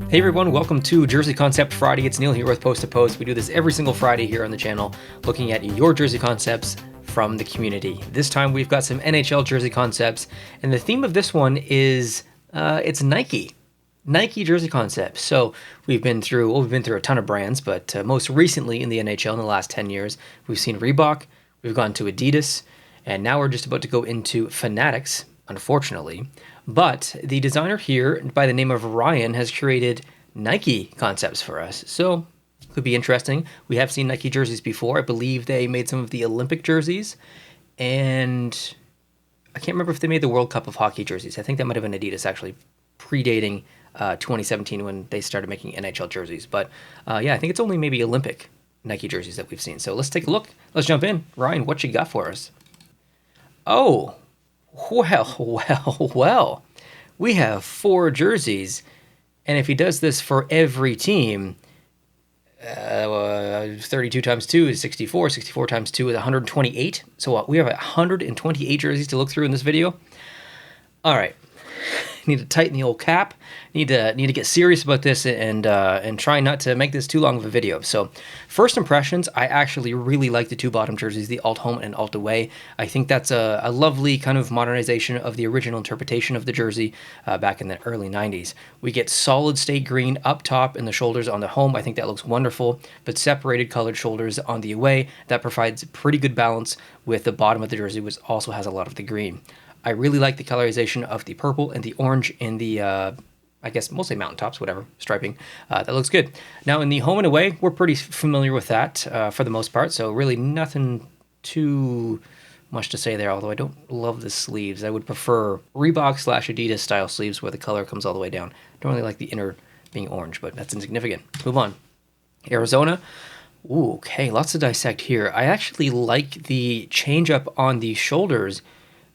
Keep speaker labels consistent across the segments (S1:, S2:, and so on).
S1: Hey everyone, welcome to Jersey Concept Friday. It's Neil here with Post to Post. We do this every single Friday here on the channel, looking at your jersey concepts from the community. This time we've got some NHL jersey concepts, and the theme of this one is it's Nike jersey concepts. So we've been through a ton of brands, but most recently in the NHL in the last 10 years, we've seen Reebok, we've gone to Adidas, and now we're just about to go into Fanatics, unfortunately. But the designer here, by the name of Ryan, has curated Nike concepts for us. So could be interesting. We have seen Nike jerseys before. I believe they made some of the Olympic jerseys, and I can't remember if they made the World Cup of Hockey jerseys. I think that might have been Adidas, actually, predating 2017 when they started making NHL jerseys. But yeah, I think it's only maybe Olympic Nike jerseys that we've seen. So let's take a look. Let's jump in. Ryan, what you got for us? Oh, well. We have 4 jerseys, and if he does this for every team, 32 times 2 is 64. 64 times 2 is 128. So we have 128 jerseys to look through in this video. All right. Need to tighten the old cap. Need to get serious about this and try not to make this too long of a video. So, first impressions, I actually really like the 2 bottom jerseys, the alt home and alt away. I think that's a lovely kind of modernization of the original interpretation of the jersey back in the early 90s. We get solid state green up top in the shoulders on the home. I think that looks wonderful, but separated colored shoulders on the away. That provides pretty good balance with the bottom of the jersey, which also has a lot of the green. I really like the colorization of the purple and the orange in the, I guess, mostly mountaintops, whatever, striping. That looks good. Now, in the home and away, we're pretty familiar with that for the most part, so really nothing too much to say there, although I don't love the sleeves. I would prefer Reebok/Adidas style sleeves where the color comes all the way down. Don't really like the inner being orange, but that's insignificant. Move on. Arizona. Ooh, okay, lots to dissect here. I actually like the change up on the shoulders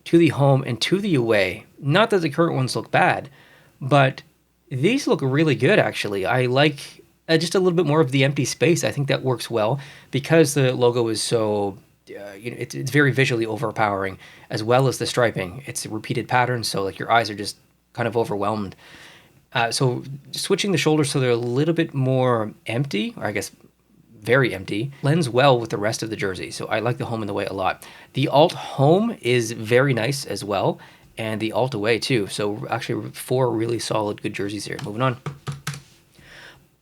S1: to the home and to the away. Not that the current ones look bad, but these look really good, actually. I like just a little bit more of the empty space. I think that works well because the logo is so, it's very visually overpowering, as well as the striping. It's a repeated pattern, so like your eyes are just kind of overwhelmed. So switching the shoulders so they're a little bit more empty, or I guess very empty, blends well with the rest of the jersey. So I like the home and the away a lot. The alt home is very nice as well, and the alt away too. So actually 4 really solid good jerseys here. Moving on.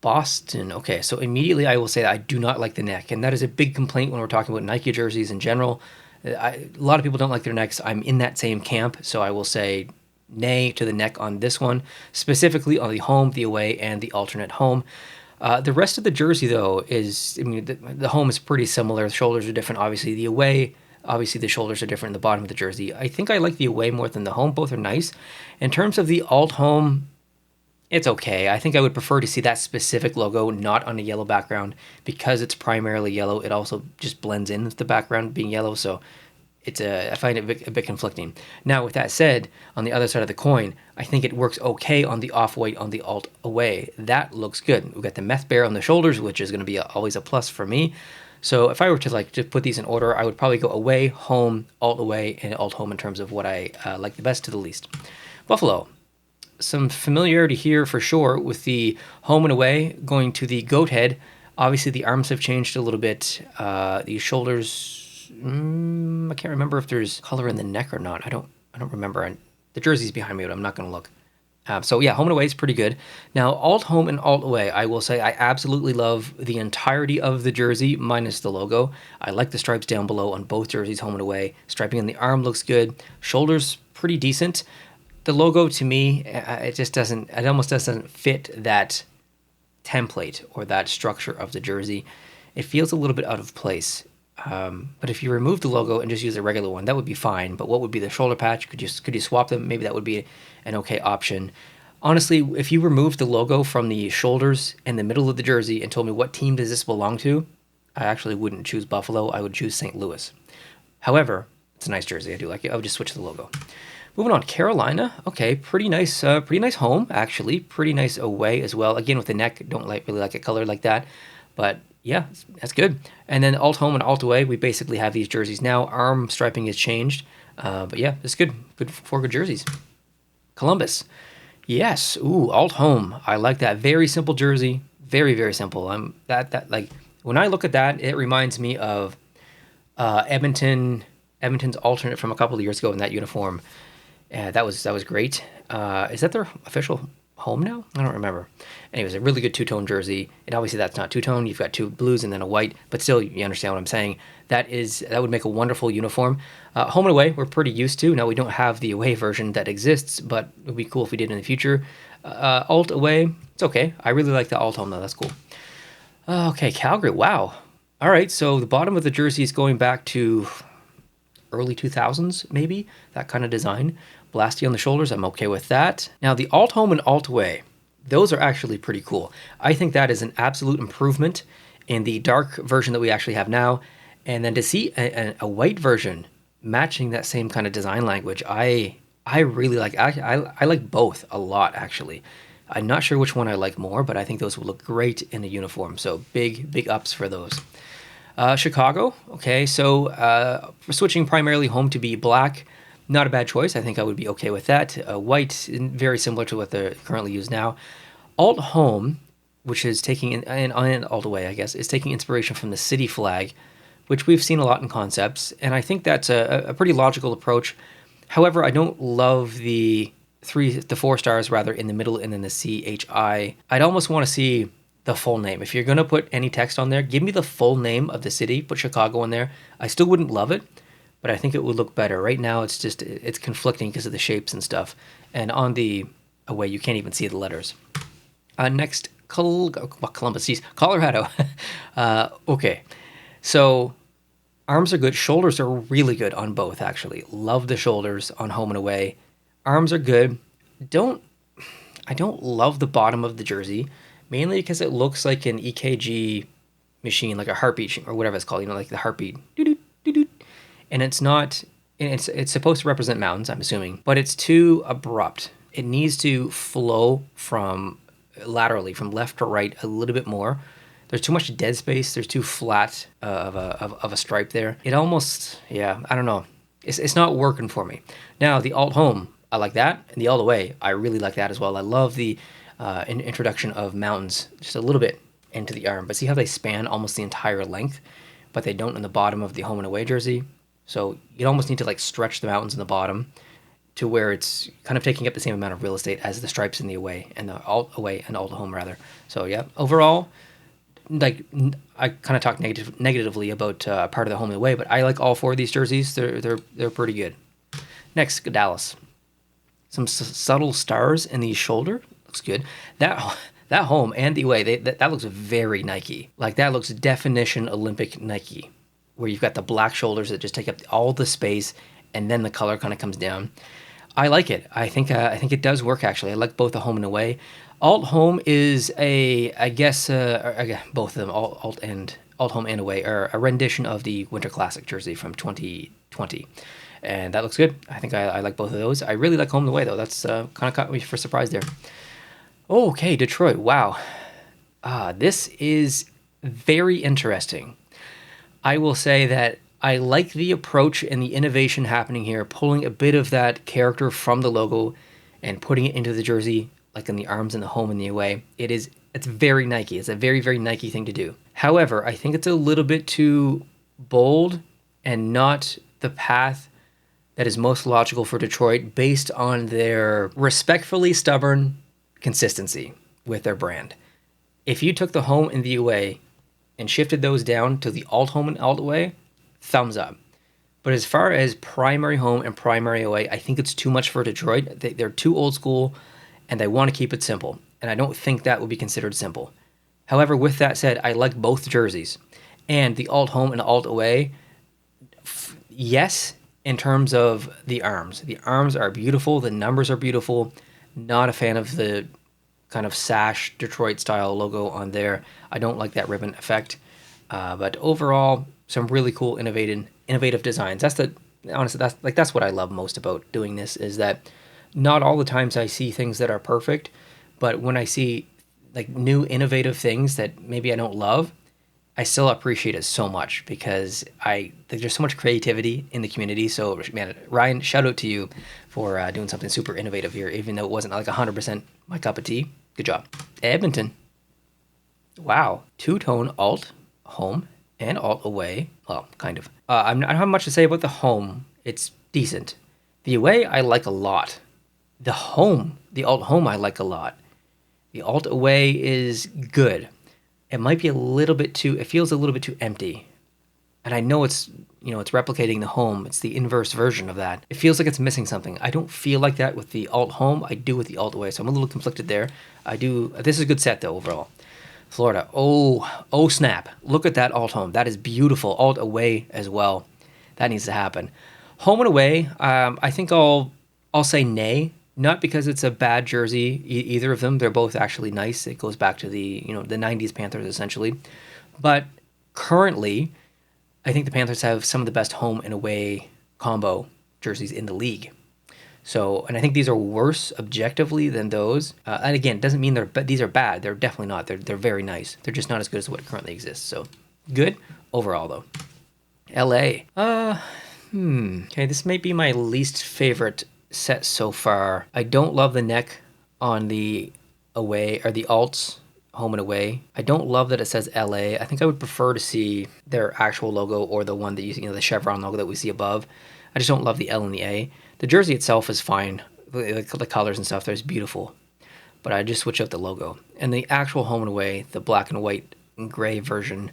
S1: Boston. Okay, so immediately I will say that I do not like the neck, and that is a big complaint when we're talking about Nike jerseys in general. A lot of people don't like their necks. I'm in that same camp, so I will say nay to the neck on this one, specifically on the home, the away, and the alternate home. The rest of the jersey, though, is, I mean, the home is pretty similar. The shoulders are different, obviously. The away, obviously, the shoulders are different in the bottom of the jersey. I think I like the away more than the home. Both are nice. In terms of the alt home, it's okay. I think I would prefer to see that specific logo not on a yellow background because it's primarily yellow. It also just blends in with the background being yellow, so I find it a bit conflicting. Now, with that said, on the other side of the coin, I think it works okay on the off-white on the alt away. That looks good. We've got the meth bear on the shoulders, which is going to be always a plus for me. So if I were to just put these in order, I would probably go away, home, alt away, and alt home in terms of what I like the best to the least. Buffalo. Some familiarity here for sure with the home and away going to the goat head. Obviously, the arms have changed a little bit. The shoulders, I can't remember if there's color in the neck or not. I don't remember. The jersey's behind me, but I'm not going to look. So yeah, home and away is pretty good. Now, alt home and alt away, I will say I absolutely love the entirety of the jersey minus the logo. I like the stripes down below on both jerseys, home and away. Striping on the arm looks good. Shoulders pretty decent. The logo to me, it almost doesn't fit that template or that structure of the jersey. It feels a little bit out of place. But if you remove the logo and just use a regular one, that would be fine. But what would be the shoulder patch? Could you swap them? Maybe that would be an okay option. Honestly, if you removed the logo from the shoulders and the middle of the jersey and told me what team does this belong to, I actually wouldn't choose Buffalo. I would choose St. Louis. However, it's a nice jersey. I do like it. I would just switch the logo. Moving on, Carolina. Okay, pretty nice home actually. Pretty nice away as well. Again, with the neck, don't really like it colored like that, but yeah, that's good. And then alt home and alt away, we basically have these jerseys now. Arm striping has changed, but yeah, it's good. Good, 4 good jerseys. Columbus. Yes. Ooh, alt home. I like that. Very simple jersey. Very, very simple. That like when I look at that, it reminds me of Edmonton's alternate from a couple of years ago in that uniform. That was great. Is that their official home now? I don't remember. Anyways, a really good two-tone jersey, and obviously that's not two-tone. You've got two blues and then a white, but still, you understand what I'm saying. That would make a wonderful uniform. Home and away, we're pretty used to. Now we don't have the away version that exists, but it would be cool if we did in the future. Alt away, it's okay. I really like the alt home though. That's cool. Okay, Calgary. Wow. All right, so the bottom of the jersey is going back to early 2000s, maybe, that kind of design. Blasty on the shoulders, I'm okay with that. Now, the alt home and alt away, those are actually pretty cool. I think that is an absolute improvement in the dark version that we actually have now. And then to see a white version matching that same kind of design language, I really like. I like both a lot, actually. I'm not sure which one I like more, but I think those will look great in a uniform. So big ups for those. Chicago, okay, so we're switching primarily home to be black. Not a bad choice. I think I would be okay with that. White, very similar to what they're currently used now. Alt home, which is taking, and alt away, I guess, is taking inspiration from the city flag, which we've seen a lot in concepts, and I think that's a pretty logical approach. However, I don't love the 4 stars rather in the middle and then the CHI. I'd almost want to see the full name. If you're going to put any text on there, give me the full name of the city, put Chicago in there. I still wouldn't love it, but I think it would look better. Right now, it's conflicting because of the shapes and stuff. And on the away, you can't even see the letters. Next, Columbus, geez, Colorado. Okay, so arms are good. Shoulders are really good on both, actually. Love the shoulders on home and away. Arms are good. I don't love the bottom of the jersey, mainly because it looks like an EKG machine, like a heartbeat or whatever it's called, like the heartbeat. Doo-doo. And it's not, it's supposed to represent mountains, I'm assuming, but it's too abrupt. It needs to flow from laterally, from left to right a little bit more. There's too much dead space. There's too flat of a stripe there. It almost, yeah, I don't know. It's not working for me. Now, the alt home, I like that. And the alt away, I really like that as well. I love the introduction of mountains just a little bit into the arm. But see how they span almost the entire length, but they don't in the bottom of the home and away jersey. So you almost need to like stretch the mountains in the bottom to where it's kind of taking up the same amount of real estate as the stripes in the away and the alt away and alt home rather. So yeah, overall, like I kind of talked negatively about part of the home and away, but I like all 4 of these jerseys. They're pretty good. Next, Dallas. Some subtle stars in the shoulder. Looks good. That home and the away, that looks very Nike. Like that looks definition Olympic Nike, where you've got the black shoulders that just take up all the space, and then the color kind of comes down. I like it. I think it does work actually. I like both the home and away. Alt home is both of them, alt home and away, are a rendition of the Winter Classic jersey from 2020. And that looks good. I think I like both of those. I really like home and away, though. That's kind of caught me for surprise there. Okay, Detroit. Wow. This is very interesting. I will say that I like the approach and the innovation happening here, pulling a bit of that character from the logo and putting it into the jersey, like in the arms and the home and the away. It's very Nike. It's a very, very Nike thing to do. However, I think it's a little bit too bold and not the path that is most logical for Detroit based on their respectfully stubborn consistency with their brand. If you took the home and the away and shifted those down to the alt home and alt away, thumbs up. But as far as primary home and primary away, I think it's too much for Detroit. They're too old school and they want to keep it simple. And I don't think that would be considered simple. However, with that said, I like both jerseys. And the alt home and alt away, yes, in terms of the arms. The arms are beautiful. The numbers are beautiful. Not a fan of the kind of sash Detroit style logo on there. I don't like that ribbon effect. But overall, some really cool innovative designs. That's what I love most about doing this, is that not all the times I see things that are perfect, but when I see like new innovative things that maybe I don't love, I still appreciate it so much because there's just so much creativity in the community. So, man, Ryan, shout out to you for doing something super innovative here, even though it wasn't like 100% my cup of tea. Good job. Edmonton. Wow. Two-tone alt home and alt away. Well, kind of. I don't have much to say about the home. It's decent. The away, I like a lot. The alt home, I like a lot. The alt away is good. It might be it feels a little bit too empty. And I know it's replicating the home. It's the inverse version of that. It feels like it's missing something. I don't feel like that with the alt home. I do with the alt away. So I'm a little conflicted there. This is a good set though, overall. Florida. Oh snap. Look at that alt home. That is beautiful. Alt away as well. That needs to happen. Home and away, I think I'll say nay. Not because it's a bad jersey, either of them. They're both actually nice. It goes back to the 90s Panthers essentially. But currently, I think the Panthers have some of the best home and away combo jerseys in the league. So, and I think these are worse objectively than those. And again, it doesn't mean these are bad. They're definitely not. They're very nice. They're just not as good as what currently exists. So, good overall though. LA. Okay, this may be my least favorite set so far. I don't love the neck on the away or the alts home and away. I don't love that it says LA. I think I would prefer to see their actual logo or the one that the chevron logo that we see above. I just don't love the L and the A. The jersey itself is fine. The colors and stuff there is beautiful. But I just switch out the logo. And the actual home and away, the black and white and gray version,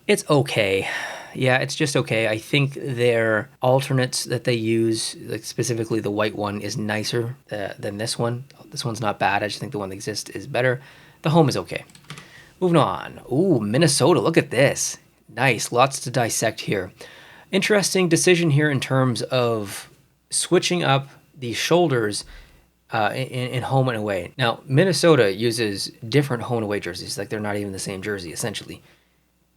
S1: it's okay. Yeah, it's just okay. I think their alternates that they use, like specifically the white one, is nicer than this one. This one's not bad. I just think the one that exists is better. The home is okay. Moving on. Ooh, Minnesota. Look at this. Nice. Lots to dissect here. Interesting decision here in terms of switching up the shoulders in home and away. Now, Minnesota uses different home and away jerseys. Like they're not even the same jersey, essentially.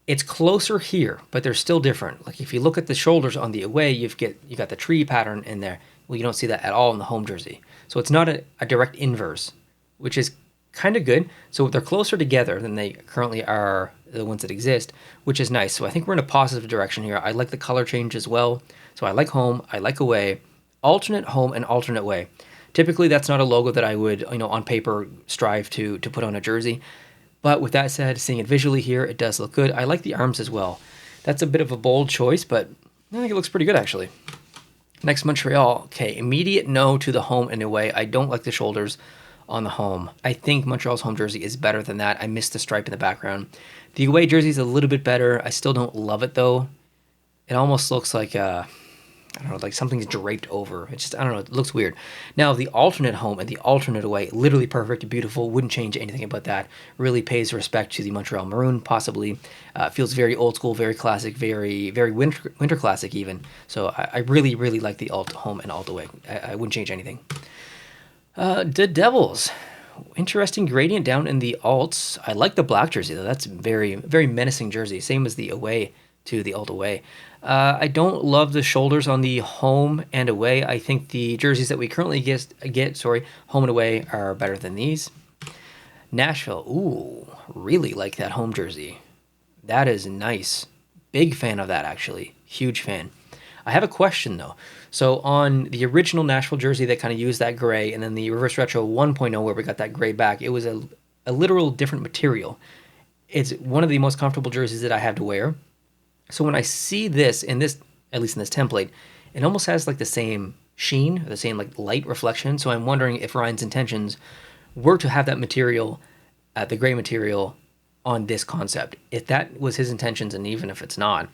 S1: It's closer here, but they're still different. Like if you look at the shoulders on the away, you got the tree pattern in there. Well, you don't see that at all in the home jersey. So it's not a direct inverse, which is kind of good. So they're closer together than they currently are, the ones that exist, which is nice. So I think we're in a positive direction here. I like the color change as well. So I like home, I like away, alternate home and alternate away. Typically, that's not a logo that I would, on paper strive to put on a jersey. But with that said, seeing it visually here, it does look good. I like the arms as well. That's a bit of a bold choice, but I think it looks pretty good, actually. Next, Montreal. Okay, immediate no to the home and away. I don't like the shoulders on the home. I think Montreal's home jersey is better than that. I miss the stripe in the background. The away jersey is a little bit better. I still don't love it, though. It almost looks like I don't know, like something's draped over. It's just, I don't know, it looks weird. Now, the alternate home and the alternate away, literally perfect, beautiful, wouldn't change anything about that. Really pays respect to the Montreal Maroon, possibly. Feels very old school, very classic, very, very winter classic even. So I really, really like the alt home and alt away. I wouldn't change anything. The Devils. Interesting gradient down in the alts. I like the black jersey, though. That's very, very menacing jersey. Same as the away to the alt away. I don't love the shoulders on the home and away. I think the jerseys that we currently get, home and away are better than these. Nashville, ooh, really like that home jersey. That is nice. Big fan of that, actually. Huge fan. I have a question, though. So on the original Nashville jersey, they kind of used that gray, and then the Reverse Retro 1.0, where we got that gray back, it was a literal different material. It's one of the most comfortable jerseys that I have to wear. So when I see this, at least in this template, it almost has like the same sheen, the same like light reflection. So I'm wondering if Ryan's intentions were to have that material, the gray material, on this concept. If that was his intentions, and even if it's not,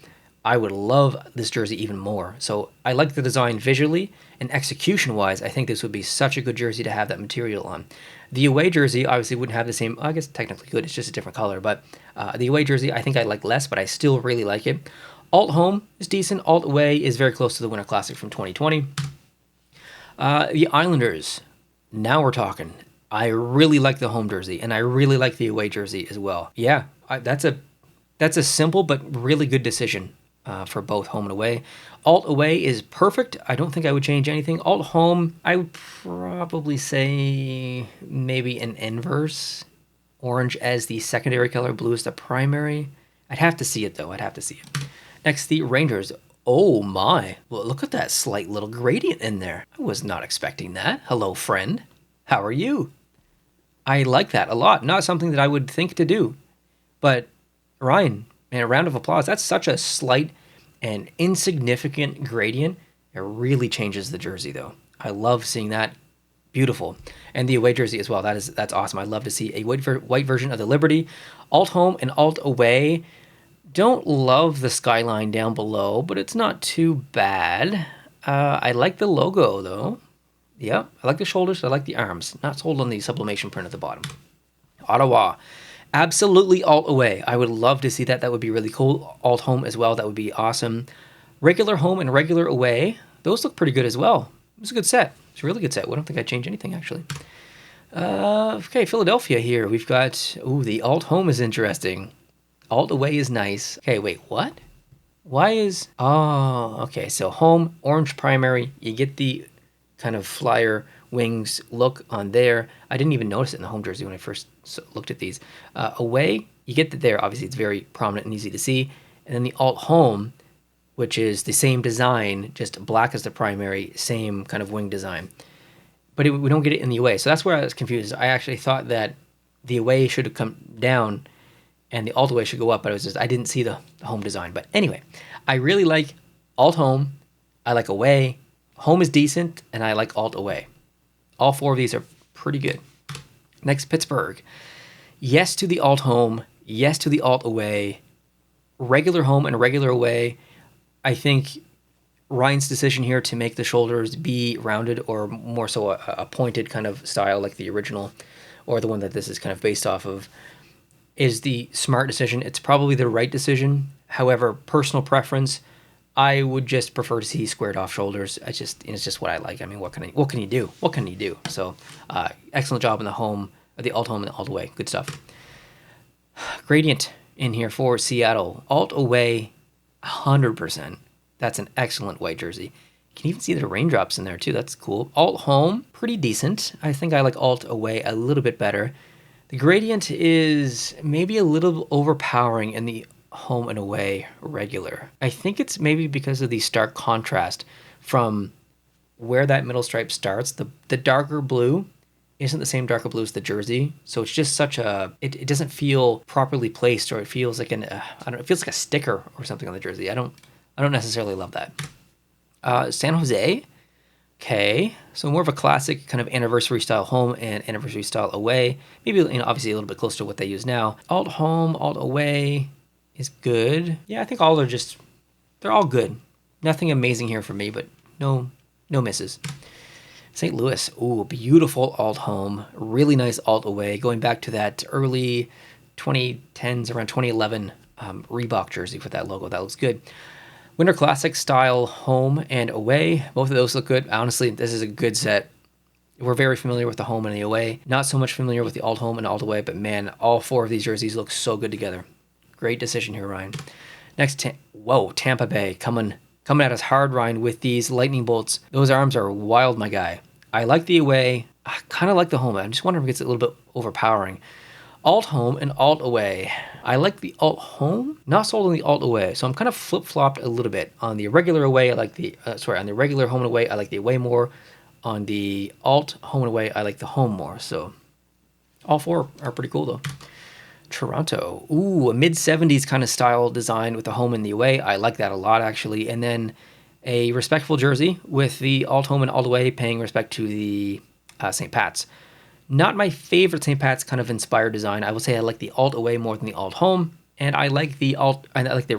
S1: I would love this jersey even more. So I like the design visually, and execution-wise, I think this would be such a good jersey to have that material on. The away jersey obviously wouldn't have the same, I guess technically could, it's just a different color, but the away jersey I think I like less, but I still really like it. Alt home is decent, alt away is very close to the Winter Classic from 2020. The Islanders, now we're talking. I really like the home jersey, and I really like the away jersey as well. Yeah, that's a simple but really good decision for both home and away. Alt away is perfect. I don't think I would change anything. Alt home, I would probably say maybe an inverse. Orange as the secondary color, blue as the primary. I'd have to see it, though. I'd have to see it. Next, the Rangers. Oh, my. Well, look at that slight little gradient in there. I was not expecting that. Hello, friend. How are you? I like that a lot. Not something that I would think to do. But, Ryan, man, a round of applause. That's such a slight and insignificant gradient. It really changes the jersey, though. I love seeing that. Beautiful. And the away jersey as well. That's awesome. I'd love to see a white version of the Liberty. Alt home and alt away. Don't love the skyline down below, but it's not too bad. I like the logo, though. Yep, I like the shoulders. I like the arms. Not sold on the sublimation print at the bottom. Ottawa. Absolutely alt away. I would love to see that. That would be really cool. Alt home as well. That would be awesome. Regular home and regular away. Those look pretty good as well. It's a good set. It's a really good set. I don't think I'd change anything, actually. Okay, Philadelphia here. We've got... Ooh, the alt home is interesting. Alt away is nice. Okay, wait, what? Why is... Oh, okay, so home, orange primary. You get the kind of flyer wings look on there. I didn't even notice it in the home jersey when I first looked at these. Away, you get that there. Obviously, it's very prominent and easy to see. And then the alt home, which is the same design, just black as the primary, same kind of wing design. But we don't get it in the away. So that's where I was confused. I actually thought that the away should have come down and the alt away should go up, but I didn't see the home design. But anyway, I really like alt home. I like away. Home is decent, and I like alt away. All four of these are pretty good. Next, Pittsburgh. Yes to the alt home. Yes to the alt away. Regular home and regular away. I think Ryan's decision here to make the shoulders be rounded or more so a pointed kind of style like the original or the one that this is kind of based off of is the smart decision. It's probably the right decision. However, personal preference, I would just prefer to see squared off shoulders. It's just what I like. I mean, what can you do? What can you do? So, excellent job in the alt home and the alt away. Good stuff. Gradient in here for Seattle. Alt away, 100%. That's an excellent white jersey. You can even see the raindrops in there too. That's cool. Alt home, pretty decent. I think I like alt away a little bit better. The gradient is maybe a little overpowering in the home and away regular. I think it's maybe because of the stark contrast from where that middle stripe starts. The darker blue isn't the same darker blue as the jersey, so it's just such a it doesn't feel properly placed, or it feels like it feels like a sticker or something on the jersey. I don't necessarily love that. San Jose. Okay, so more of a classic kind of anniversary style home and anniversary style away. Maybe, obviously a little bit closer to what they use now. Alt home, alt away is good. Yeah, I think they're all good. Nothing amazing here for me, but no misses. St. Louis, ooh, beautiful alt home, really nice alt away, going back to that early 2010s, around 2011 Reebok jersey with that logo. That looks good. Winter Classic style home and away. Both of those look good. Honestly, this is a good set. We're very familiar with the home and the away. Not so much familiar with the alt home and alt away, but man, all four of these jerseys look so good together. Great decision here, Ryan. Next, Tampa Bay coming at us hard, Ryan, with these lightning bolts. Those arms are wild, my guy. I like the away. I kind of like the home. I just wonder if it gets a little bit overpowering. Alt home and alt away. I like the alt home, not sold on the alt away. So I'm kind of flip-flopped a little bit. On the regular away, I like on the regular home and away, I like the away more. On the alt home and away, I like the home more. So all four are pretty cool though. Toronto. Ooh, a mid-70s kind of style design with the home and the away. I like that a lot, actually. And then a respectful jersey with the alt home and alt away paying respect to the St. Pat's. Not my favorite St. Pat's kind of inspired design. I will say I like the alt away more than the alt home, and I like the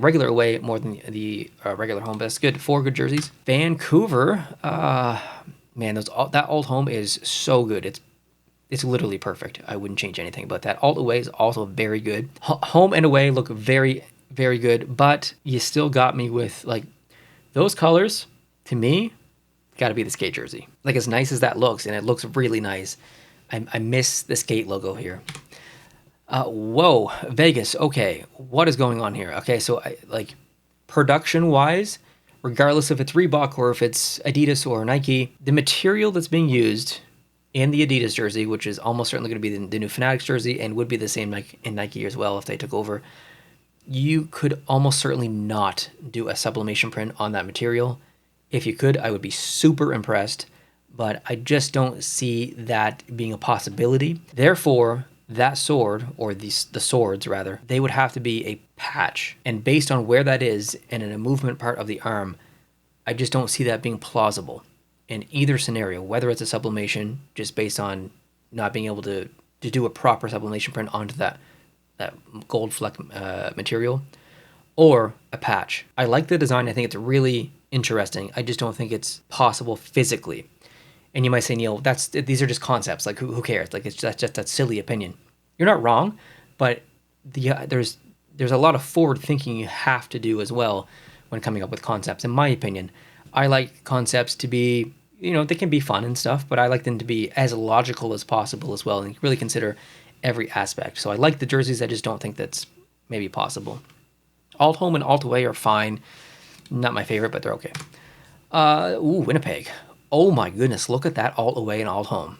S1: regular away more than the regular home. But that's good. Four good jerseys. Vancouver, man, that alt home is so good. It's literally perfect. I wouldn't change anything. But that alt away is also very good. Home and away look very, very good. But you still got me with those colors. To me, got to be the skate jersey. Like, as nice as that looks, and it looks really nice, I miss the skate logo here. Whoa, Vegas. Okay, what is going on here? Okay, so production-wise, regardless if it's Reebok or if it's Adidas or Nike, the material that's being used in the Adidas jersey, which is almost certainly going to be the new Fanatics jersey and would be the same in Nike as well if they took over, you could almost certainly not do a sublimation print on that material. If you could, I would be super impressed, but I just don't see that being a possibility. Therefore, that sword, or the swords rather, they would have to be a patch. And based on where that is and in a movement part of the arm, I just don't see that being plausible in either scenario, whether it's a sublimation, just based on not being able to do a proper sublimation print onto that gold fleck material, or a patch. I like the design. I think it's really interesting. I just don't think it's possible physically. And you might say, Neil, these are just concepts. Like, who cares? Like, that's just a silly opinion. You're not wrong, but there's a lot of forward thinking you have to do as well when coming up with concepts. In my opinion, I like concepts to be, they can be fun and stuff, but I like them to be as logical as possible as well, and really consider every aspect. So I like the jerseys. I just don't think that's maybe possible. Alt home and alt away are fine. Not my favorite, but they're okay. Winnipeg. Oh my goodness, look at that alt away and alt home.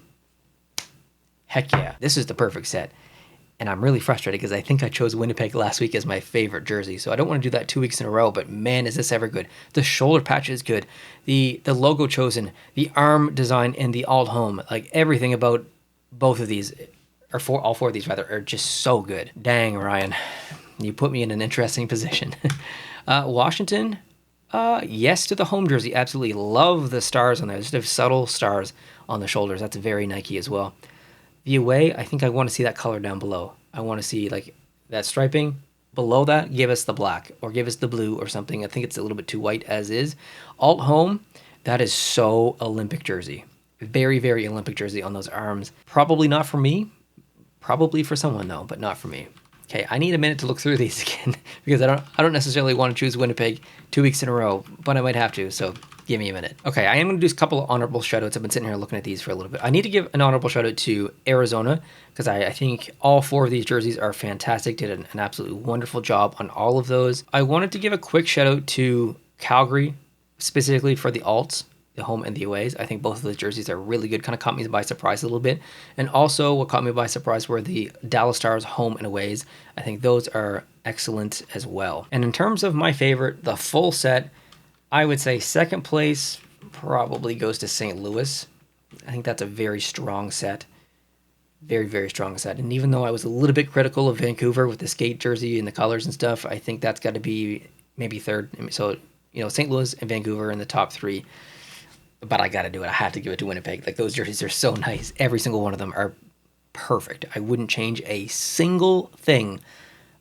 S1: Heck yeah, this is the perfect set. And I'm really frustrated because I think I chose Winnipeg last week as my favorite jersey. So I don't want to do that 2 weeks in a row, but man, is this ever good. The shoulder patch is good. The logo chosen, the arm design, and the alt home, like everything about both of these, or all four of these rather, are just so good. Dang, Ryan, you put me in an interesting position. Washington, yes to the home jersey. Absolutely love the stars on there. Just have subtle stars on the shoulders. That's very Nike as well. The away, I think I want to see that color down below. I want to see like that striping. Below that, give us the black or give us the blue or something. I think it's a little bit too white as is. Alt home, that is so Olympic jersey. Very, very Olympic jersey on those arms. Probably not for me. Probably for someone though, but not for me. Okay, I need a minute to look through these again because I don't necessarily want to choose Winnipeg 2 weeks in a row, but I might have to, so give me a minute. Okay, I am going to do a couple of honorable shoutouts. I've been sitting here looking at these for a little bit. I need to give an honorable shoutout to Arizona because I think all four of these jerseys are fantastic. Did an absolutely wonderful job on all of those. I wanted to give a quick shoutout to Calgary, specifically for the alts, the home and the aways. I think both of those jerseys are really good. Kind of caught me by surprise a little bit. And also what caught me by surprise were the Dallas Stars home and aways. I think those are excellent as well. And in terms of my favorite, the full set, I would say second place probably goes to St. Louis. I think that's a very strong set. Very, very strong set. And even though I was a little bit critical of Vancouver with the skate jersey and the colors and stuff, I think that's got to be maybe third. So, St. Louis and Vancouver in the top three. But I got to do it. I have to give it to Winnipeg. Like, those jerseys are so nice. Every single one of them are perfect. I wouldn't change a single thing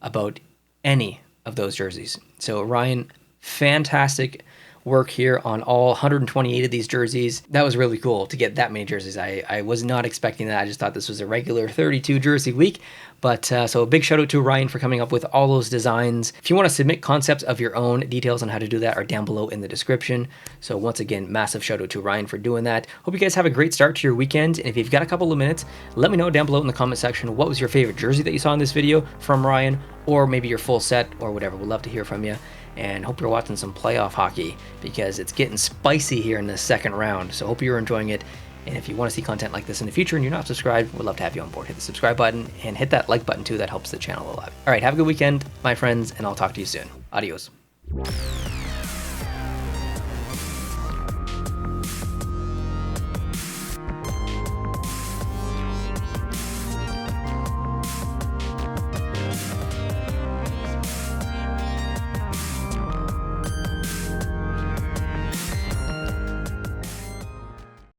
S1: about any of those jerseys. So, Ryan, fantastic work here on all 128 of these jerseys. That was really cool to get that many jerseys. I was not expecting that. I just thought this was a regular 32 jersey week. But so a big shout out to Ryan for coming up with all those designs. If you want to submit concepts of your own, details on how to do that are down below in the description. So once again, massive shout out to Ryan for doing that. Hope you guys have a great start to your weekend. And if you've got a couple of minutes, let me know down below in the comment section what was your favorite jersey that you saw in this video from Ryan, or maybe your full set or whatever. We'd love to hear from you. And hope you're watching some playoff hockey because it's getting spicy here in the second round. So hope you're enjoying it. And if you want to see content like this in the future and you're not subscribed, we'd love to have you on board. Hit the subscribe button and hit that like button too. That helps the channel a lot. All right, have a good weekend, my friends, and I'll talk to you soon. Adios.